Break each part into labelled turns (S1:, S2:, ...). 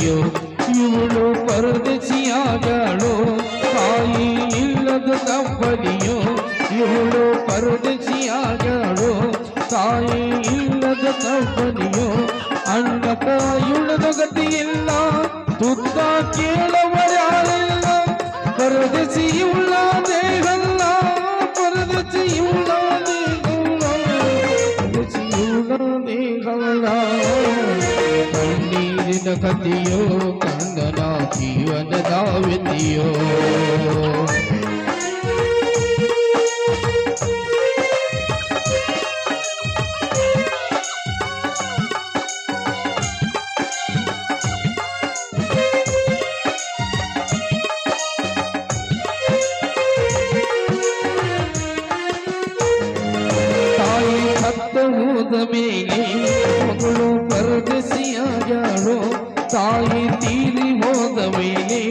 S1: ಕಥೆಯೋ ಇವಳು ಪರದೇಶಿಯಾದಳು ತಾಯಿ ಇಲ್ಲದ ಕಂಪನಿಯೋ ಇವಳು ಪರದೇಶಿಯಾದಳು ತಾಯಿ ಇಲ್ಲದ ಕಂಪನಿಯೋ ಅಣ್ಣ ಕಾಯುಳದ ಗತಿಯಿಲ್ಲ ತುತ್ತ ಕೇಳವರಾರಿಲ್ಲ ಪರದೇಶಿಯುಳ್ಳ ದೇಹಲ್ಲ ಪರದೇಶಿಯುಳ್ಳ ದೇಹಲ್ಲ ಪರದೇಶಿಯುಳ್ಳ ದೇಹಲ್ಲ ಕಣ್ಣೀರಿನ ಕಥೆಯೋ ಕಂದನ ಜೀವನದ ವ್ಯತಿಯೋ ಹೋದ ಮೇಲೆ ಮಗಳು ಪರದೇಶಿಯಾಗ್ಯಾಳು ತಾಯಿ ತೀರಿ ಹೋದ ಮೇಲೆ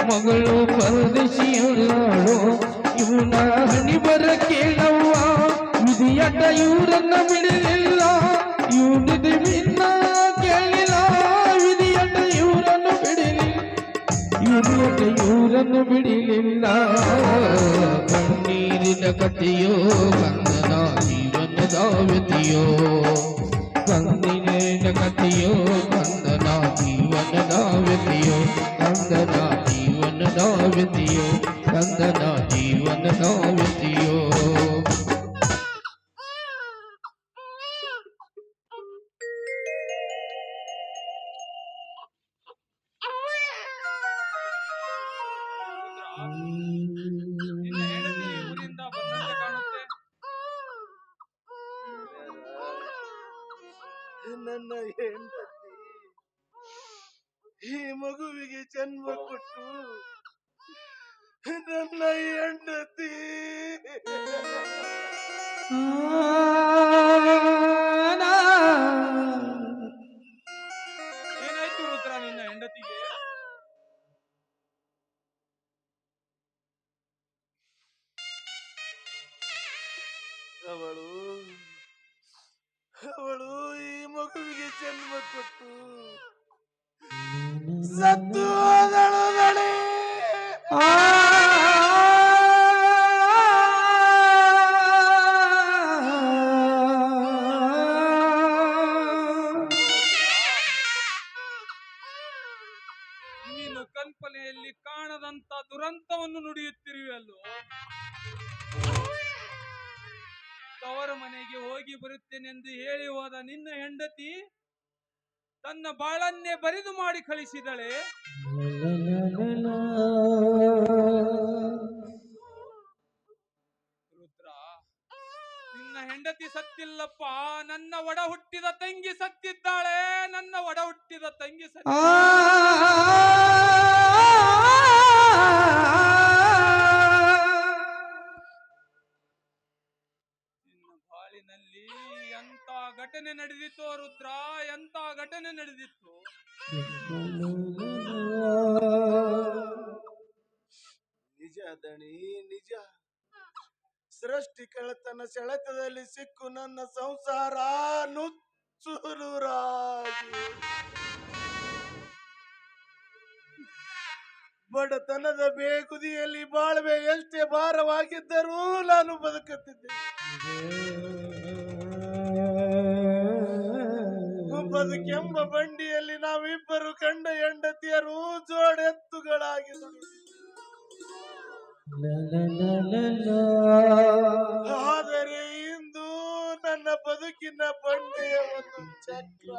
S1: ಮಗಳು ಪರದೇಶಿಯಾಳು ಇವನ ಹಣಿ ಬರ ಕೇಳವ್ವ ವಿಧಿಯಟ ಇವರನ್ನ ಬಿಡಲಿಲ್ಲ ಇವನಿದು ಭಿನ್ನ ಕೇಳಿಲ್ಲ ವಿಧಿಯಟ ಇವರನ್ನು ಬಿಡಲಿಲ್ಲ ವಿಧಿಯಟ ಇವರನ್ನು ಬಿಡಲಿಲ್ಲ ಕಣ್ಣೀರಿನ ಕಥೆಯೋ ಕಂದನ ಜೀವನದ ವ್ಯತಿಯೋ ಕಂದಿನ ಕಥೆಯೋ ಕಂದನ ಜೀವನದ ವ್ಯತಿಯೋ ಕಂದನ ಜೀವನದ ವ್ಯತಿಯೋ ಕಂದನ ಜೀವನದ ವ್ಯತಿಯೋ
S2: ನನ್ನ ಹೆಂಡತಿ ಈ ಮಗುವಿಗೆ ಜನ್ಮ ಕೊಟ್ಟು ನನ್ನ ಹೆಂಡತಿ
S3: ಏನಾಯ್ತು ರುದ್ರ ನಿನ್ನ ಹೆಂಡತಿಗೆ?
S2: ಅವಳು ಈ ಮಗುವಿಗೆ ಜನ್ಮ ಕೊಟ್ಟು ಸತ್ತು ಹೋದಳು ಗಣೇ.
S3: ನೀನು ಕಲ್ಪನೆಯಲ್ಲಿ ಕಾಣದಂತ ದುರಂತವನ್ನು ನುಡಿಯುತ್ತಿರುವಲ್ಲೋ. ತವರ ಮನೆಗೆ ಹೋಗಿ ಬರುತ್ತೇನೆಂದು ಹೇಳಿ ಹೋದ ನಿನ್ನ ಹೆಂಡತಿ ತನ್ನ ಬಾಳನ್ನೇ ಬರಿದು ಮಾಡಿ ಕಳಿಸಿದಳೆ. ರುದ್ರ, ನಿನ್ನ ಹೆಂಡತಿ ಸತ್ತಿಲ್ಲಪ್ಪ, ನನ್ನ ಒಡ ಹುಟ್ಟಿದ ತಂಗಿ ಸತ್ತಿದ್ದಾಳೆ. ನನ್ನ ಒಡ ಹುಟ್ಟಿದ ತಂಗಿ ಬಾಳಿನಲ್ಲಿ ಎಂತ ಘಟನೆ ನಡೆದಿತ್ತು ರುದ್ರ, ಎಂತ ಘಟನೆ ನಡೆದಿತ್ತು.
S2: ನಿಜ ದಣಿ, ನಿಜ. ಸೃಷ್ಟಿ ಕಳತನ ಸೆಳೆತದಲ್ಲಿ ಸಿಕ್ಕು ನನ್ನ ಸಂಸಾರ ನುಚ್ಚುನೂರಾಗಿ ಬಡತನದ ಬೇಗುದಿಯಲ್ಲಿ ಬಾಳ್ವೆ ಎಷ್ಟೇ ಭಾರವಾಗಿದ್ದರೂ ನಾನು ಬದುಕುತ್ತಿದ್ದೆ. ಬದುಕೆಂಬ ಬಂಡಿಯಲ್ಲಿ ನಾವಿಬ್ಬರು ಕಂಡ ಹೆಂಡತಿಯರು ಜೋಡೆತ್ತುಗಳಾಗಿ ಆದರೆ ಇಂದು ನನ್ನ ಬದುಕಿನ ಬಂಡೆಯ ಒಂದು ಚಕ್ರ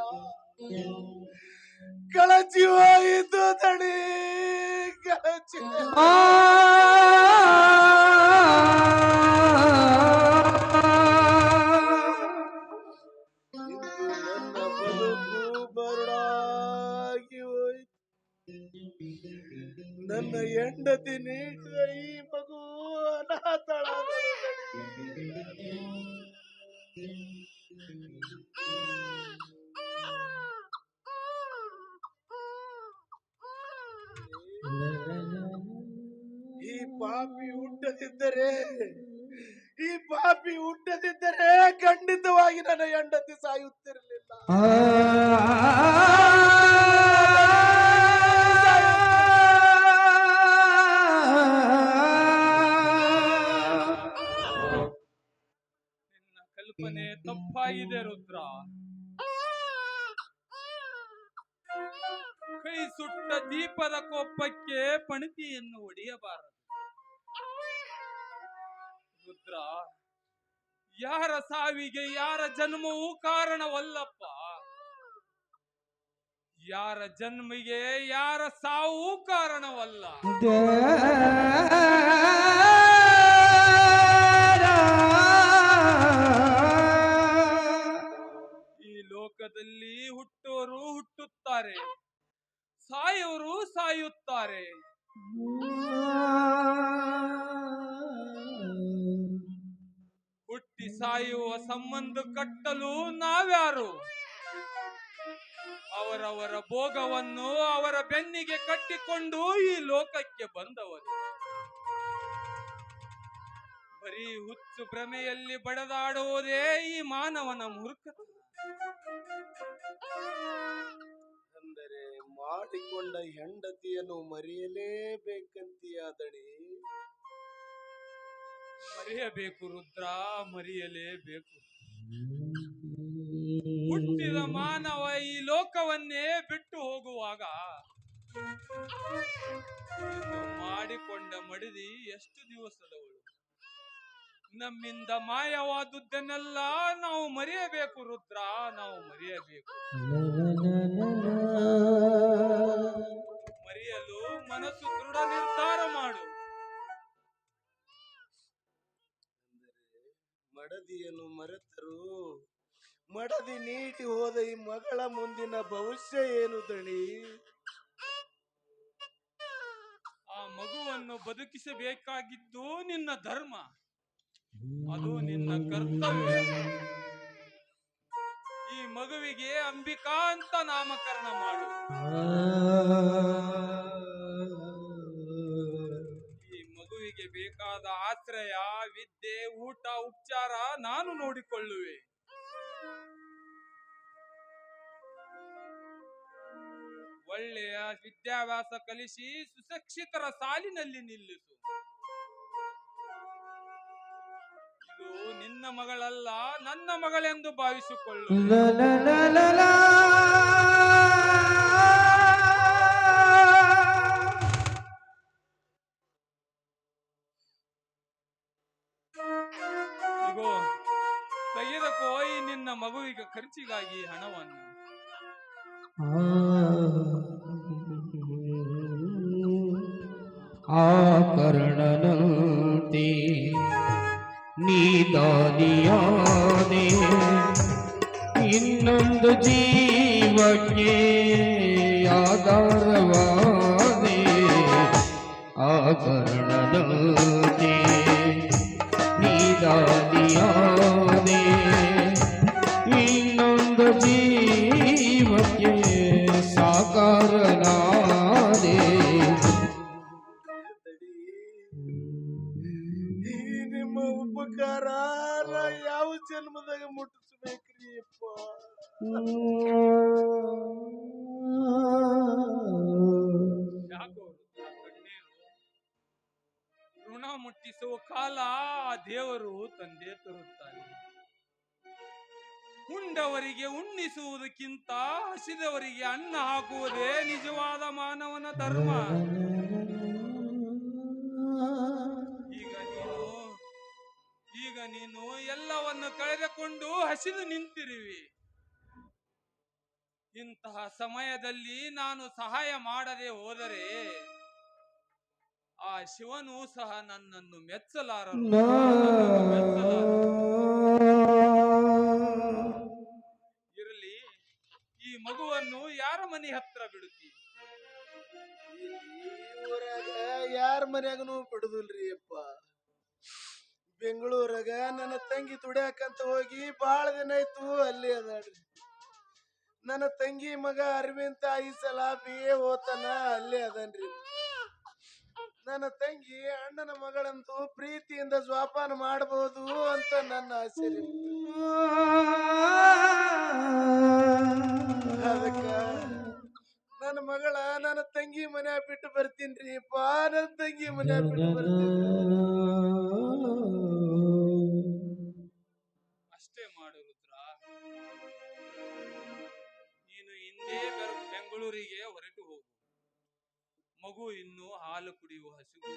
S2: ಕಳಚಿ ಹೋಯಿತು ತಡಿ, ಕಳಚಿ. ಇಂದು ನನ್ನ ಬದುಕು ಬರಡಾಗಿ ಹೋಯಿತು. ನನ್ನ ಹೆಂಡತಿ ನೀಡಿದ ಈ ಮಗು ಅನಾಥಳಾದ ಈ ಪಾಪಿ ಹುಟ್ಟದಿದ್ದರೆ ಖಂಡಿತವಾಗಿ ನನ್ನ ಹೆಂಡತಿ ಸಾಯುತ್ತಿರಲಿಲ್ಲ.
S3: ಇದೆ ರುದ್ರ. ಕೈ ಸುಟ್ಟ ದೀಪದ ಕೋಪಕ್ಕೆ ಪಣತಿಯನ್ನು ಒಡೆಯಬಾರದು ರುದ್ರ. ಯಾರ ಸಾವಿಗೆ ಯಾರ ಜನ್ಮವೂ ಕಾರಣವಲ್ಲಪ್ಪ. ಯಾರ ಜನ್ಮಿಗೆ ಯಾರ ಸಾವು ಕಾರಣವಲ್ಲ. ಈ ಲೋಕದಲ್ಲಿ ಹುಟ್ಟೋರು ಹುಟ್ಟುತ್ತಾರೆ, ಸಾಯೋರು ಸಾಯುತ್ತಾರೆ. ಹುಟ್ಟಿ ಸಾಯುವ ಸಂಬಂಧ ಕಟ್ಟಲು ನಾವ್ಯಾರು? ಅವರವರ ಭೋಗವನ್ನು ಅವರ ಬೆನ್ನಿಗೆ ಕಟ್ಟಿಕೊಂಡು ಈ ಲೋಕಕ್ಕೆ ಬಂದವರು. ಬರೀ ಹುಚ್ಚು ಭ್ರಮೆಯಲ್ಲಿ ಬಡದಾಡುವುದೇ ಈ ಮಾನವನ ಮೂರ್ಖತನ.
S2: ಅಂದರೆ ಮಾಡಿಕೊಂಡ ಹೆಂಡತಿಯನ್ನು ಮರೆಯಲೇಬೇಕಂತೀಯಾದಣಿ.
S3: ಮರೆಯಬೇಕು ರುದ್ರ, ಮರೆಯಲೇಬೇಕು. ಹುಟ್ಟಿದ ಮಾನವ ಈ ಲೋಕವನ್ನೇ ಬಿಟ್ಟು ಹೋಗುವಾಗ ಇನ್ನು ಮಾಡಿಕೊಂಡ ಮಡದಿ ಎಷ್ಟು ದಿವಸದವಳು? ನಮ್ಮಿಂದ ಮಾಯವಾದುದನ್ನೆಲ್ಲ ನಾವು ಮರೆಯಬೇಕು ರುದ್ರ, ನಾವು ಮರೆಯಬೇಕು. ಮರೆಯಲು ಮನಸ್ಸು ದೃಢ ನಿರ್ಧಾರ ಮಾಡು.
S2: ಮಡದಿಯನ್ನು ಮರೆತರು ಮಡದಿ ನೀಡಿ ಹೋದ ಈ ಮಗಳ ಮುಂದಿನ ಭವಿಷ್ಯ ಏನು ದಣಿ?
S3: ಆ ಮಗುವನ್ನು ಬದುಕಿಸಬೇಕಾಗಿದ್ದು ನಿನ್ನ ಧರ್ಮ, ಅದು ನಿನ್ನ ಕರ್ತವ್ಯ. ಈ ಮಗುವಿಗೆ ಅಂಬಿಕಾ ಅಂತ ನಾಮಕರಣ ಮಾಡು. ಈ ಮಗುವಿಗೆ ಬೇಕಾದ ಆಶ್ರಯ, ವಿದ್ಯೆ, ಊಟ, ಉಪಚಾರ ನಾನು ನೋಡಿಕೊಳ್ಳುವೆ. ಒಳ್ಳೆಯ ವಿದ್ಯಾಭ್ಯಾಸ ಕಲಿಸಿ ಸುಶಿಕ್ಷಿತರ ಸಾಲಿನಲ್ಲಿ ನಿಲ್ಲಿಸು. ಇದು ನಿನ್ನ ಮಗಳಲ್ಲ, ನನ್ನ ಮಗಳೆಂದು ಭಾವಿಸಿಕೊಳ್ಳು. ಇಗೋ ತೆಗೆದುಕೋ ಈ ನಿನ್ನ ಮಗುವಿಗೆ ಖರ್ಚಿಗಾಗಿ ಹಣವನ್ನು.
S1: ಆಕರ್ಣನಂತೆ ನೀದಾನಿಯಾದೆ ಇನ್ನೊಂದು ಜೀವಕ್ಕೆ ಆಧಾರವಾದೆ. ಆಕರ್ಣನಂತೆ ನೀದಾನಿಯಾದೆ ಇನ್ನೊಂದು ಜೀವಕ್ಕೆ ಸಾಕಾರನಾದೆ.
S2: ಈ ನಿಮ್ಮ ಉಪಕಾರ ನಾ ಯಾವ ಜನ್ಮದಾಗ ಮುಟ್ಟಿಸ್ಬೇಕ್ರಿ ಅಪ್ಪ?
S3: ಯಾಕೋ ಕಣ್ಣೀರು? ಋಣ ಮುಟ್ಟಿಸುವ ಕಾಲ ಆ ದೇವರು ತಂದೆ ತರುತ್ತಾನೆ. ಉಂಡವರಿಗೆ ಉಣ್ಣಿಸುವುದಕ್ಕಿಂತ ಹಸಿದವರಿಗೆ ಅನ್ನ ಹಾಕುವುದೇ ನಿಜವಾದ ಮಾನವನ ಧರ್ಮ. ಈಗ ನೀನು ಎಲ್ಲವನ್ನು ಕಳೆದುಕೊಂಡು ಹಸಿದು ನಿಂತಿರುವಿ. ಇಂತಹ ಸಮಯದಲ್ಲಿ ನಾನು ಸಹಾಯ ಮಾಡದೆ ಹೋದರೆ ಆ ಶಿವನು ಸಹ ನನ್ನನ್ನು ಮೆಚ್ಚಲಾರನು. ಇರಲಿ, ಈ ಮಗುವನ್ನು ಯಾರ ಮನೆ ಹತ್ರ ಬಿಡುತ್ತಿ?
S2: ಊರಾಗ ಯಾರ ಮನ್ಯಾಗನು ಬಿಡುದಿಲ್ರಿ ಅಪ್ಪ. ಬೆಂಗಳೂರಾಗ ನನ್ನ ತಂಗಿ ದುಡ್ಯಾಕಂತ ಹೋಗಿ ಬಾಳ ದಿನ ಆಯ್ತು, ಅಲ್ಲಿ ಅದಾಡ್ರಿ. ನನ್ನ ತಂಗಿ ಮಗ ಅರವಿಂದ ಈ ಸಲ BA ಓದ್ತಾನ, ಅಲ್ಲೇ ಅದನ್ರಿ. ನನ್ನ ತಂಗಿ ಅಣ್ಣನ ಮಗಳಂತೂ ಪ್ರೀತಿಯಿಂದ ಜೋಪಾನ ಮಾಡಬಹುದು ಅಂತ ನನ್ನ ಆಸೆ ರೀ. ಅದಕ್ಕ ನನ್ನ ಮಗಳ ನನ್ನ ತಂಗಿ ಮನೆ ಬಿಟ್ಟು ಬರ್ತೀನ್ರಿ ಪಾ, ನನ್ನ ತಂಗಿ ಮನೆ ಬಿಟ್ಟು ಬರ್ತೀನಿ.
S3: ಅಷ್ಟೇ ಮಾಡು ರುದ್ರ. ತವರಿಗೆ ಹೊರಟು ಹೋಗು. ಮಗು ಇನ್ನು ಹಾಲು ಕುಡಿಯುವ ಹಸಿವು.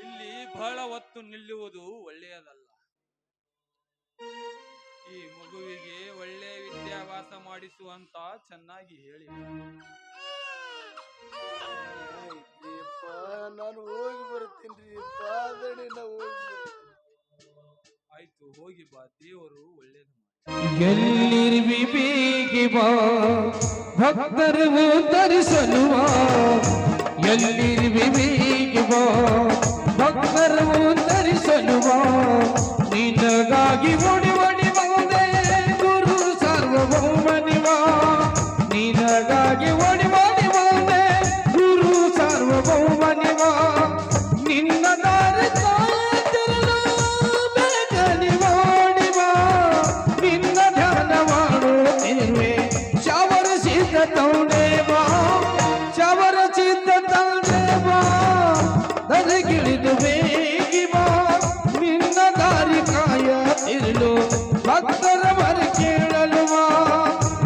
S3: ಇಲ್ಲಿ ಬಹಳ ಹೊತ್ತು ನಿಲ್ಲುವುದು ಒಳ್ಳೆಯದಲ್ಲ. ಈ ಮಗುವಿಗೆ ಒಳ್ಳೆ ವಿದ್ಯಾಭ್ಯಾಸ ಮಾಡಿಸುವಂತ ಚೆನ್ನಾಗಿ ಹೇಳಿ.
S2: ಆಯ್ತ್ರಿಪ್ಪ, ನಾನು ಹೋಗಿ ಬರ್ತೀನಿ ಪಾದಣಿ, ನಾ ಹೋಗಿ ಬರ್ತೀನಿ.
S3: ಆಯ್ತು, ಹೋಗಿ ಬಾ. ದೇವರು ಒಳ್ಳೇದು ಮಾಡಿ.
S1: ಎಲ್ಲಿರ್ವಿ ಬೇಗಿ ಬಾ ಭಕ್ತರು ಧರಿಸಲು ಬಾ. ಎಲ್ಲಿರ್ವಿ ಬೇಗಿ ಬಾ ಭಕ್ತರು ಧರಿಸಲು ಬಾ. ನಿನಗಾಗಿ ಓಡಿ ಓಡಿ ಬಂದೆ ಗುರು ಸಾರ್ವಭೌಮನಿವ. ನಿನಗಾಗಿ ಓಡಿ ಓಡಿ ಬಂದೆ ಗುರು ಸಾರ್ವಭೌಮನಿವ. ನಿನ್ನ ದಾರಿ ಕಾಯಲು ಬೇಗನೆ ಓಡಿ ಬಾ. ನಿನ್ನ ಧ್ಯಾನ ಮಾಡುತ್ತಿರುವೆ ಶಾವರ ಸಿದ್ಧ